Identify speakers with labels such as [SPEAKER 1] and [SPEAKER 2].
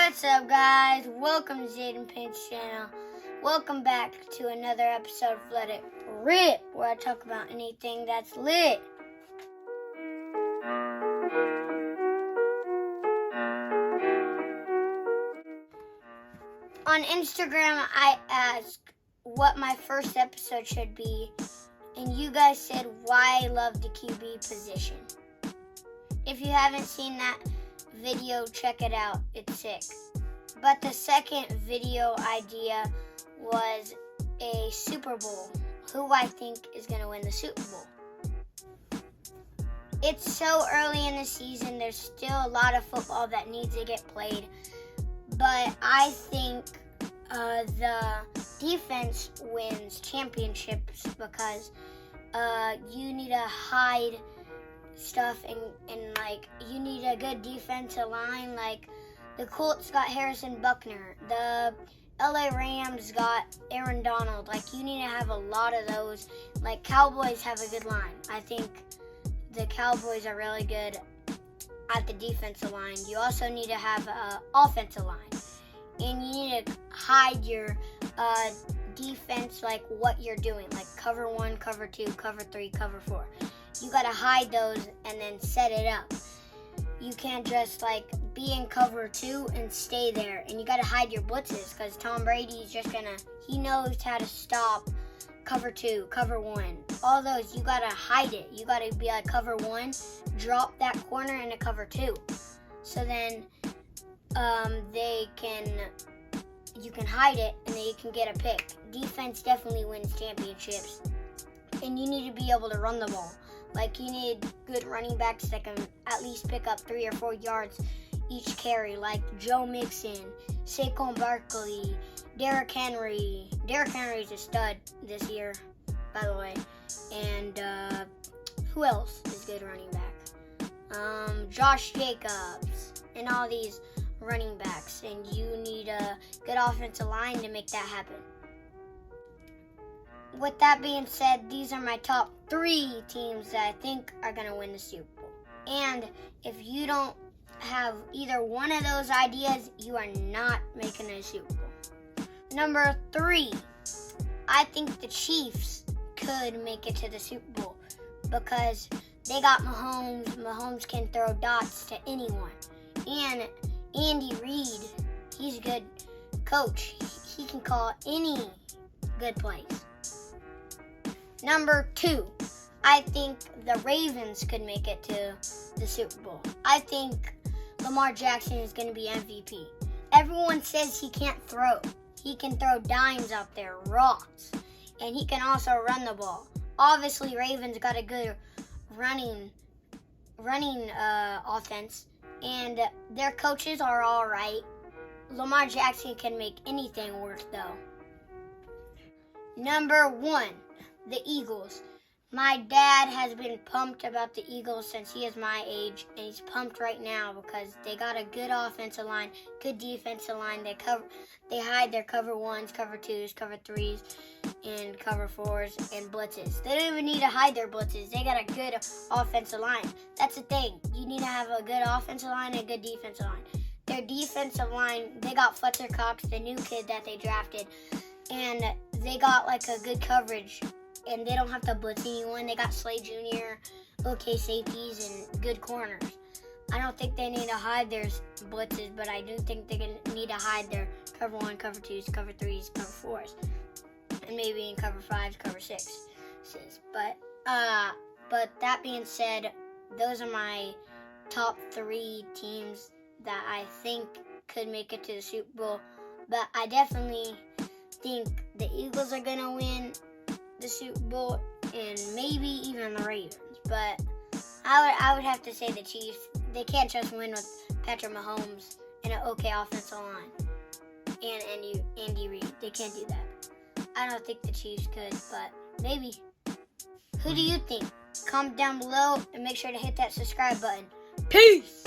[SPEAKER 1] What's up, guys? Welcome to Zayden Paint's channel. Welcome back to another episode of Let It Rip, where I talk about anything that's lit. On Instagram, I asked what my first episode should be, and you guys said why I love the QB position. If you haven't seen that video, check it out. It's sick. But the second video idea was a Super Bowl. Who I think is going to win the Super Bowl. It's so early in the season. There's still a lot of football that needs to get played. But I think the defense wins championships because you need to hide stuff and like you need a good defensive line. Like the Colts got Harrison Buckner, the LA Rams got Aaron Donald. Like you need to have a lot of those. Like Cowboys have a good line. I think the Cowboys are really good at the defensive line. You also need to have an offensive line, and you need to hide your defense, like what you're doing, like cover 1, cover 2, cover 3, cover 4. You gotta hide those and then set it up. You can't just like be in cover 2 and stay there. And you gotta hide your blitzes because Tom Brady's just he knows how to stop cover 2, cover 1. All those, you gotta hide it. You gotta be like cover 1, drop that corner into cover 2. So then you can hide it and then you can get a pick. Defense definitely wins championships. And you need to be able to run the ball. Like you need good running backs that can at least pick up 3 or 4 yards each carry, like Joe Mixon, Saquon Barkley, Derrick Henry. Derrick Henry's a stud this year, by the way. And who else is good running back? Josh Jacobs and all these running backs. And you need a good offensive line to make that happen. With that being said, these are my top 3 teams that I think are going to win the Super Bowl. And if you don't have either one of those ideas, you are not making a Super Bowl. Number 3, I think the Chiefs could make it to the Super Bowl because they got Mahomes. Mahomes can throw dots to anyone. And Andy Reid, he's a good coach. He can call any good plays. Number 2, I think the Ravens could make it to the Super Bowl. I think Lamar Jackson is going to be MVP. Everyone says he can't throw. He can throw dimes out there, rocks, and he can also run the ball. Obviously, Ravens got a good running offense, and their coaches are all right. Lamar Jackson can make anything work, though. Number 1. The Eagles. My dad has been pumped about the Eagles since he is my age, and he's pumped right now because they got a good offensive line, good defensive line. They hide their cover 1s, cover 2s, cover 3s, and cover 4s, and blitzes. They don't even need to hide their blitzes. They got a good offensive line. That's the thing. You need to have a good offensive line and a good defensive line. Their defensive line, they got Fletcher Cox, the new kid that they drafted, and they got like a good coverage. And they don't have to blitz anyone. They got Slay Jr., okay safeties, and good corners. I don't think they need to hide their blitzes, but I do think they're going to need to hide their cover 1, cover 2s, cover 3s, cover 4s, and maybe in cover 5s, cover 6s. But that being said, those are my top 3 teams that I think could make it to the Super Bowl. But I definitely think the Eagles are going to win the Super Bowl, and maybe even the Ravens. But I would have to say the Chiefs. They can't just win with Patrick Mahomes and an okay offensive line and Andy Reid. They can't do that. I don't think the Chiefs could, but maybe. Who do you think? Comment down below and make sure to hit that subscribe button. Peace!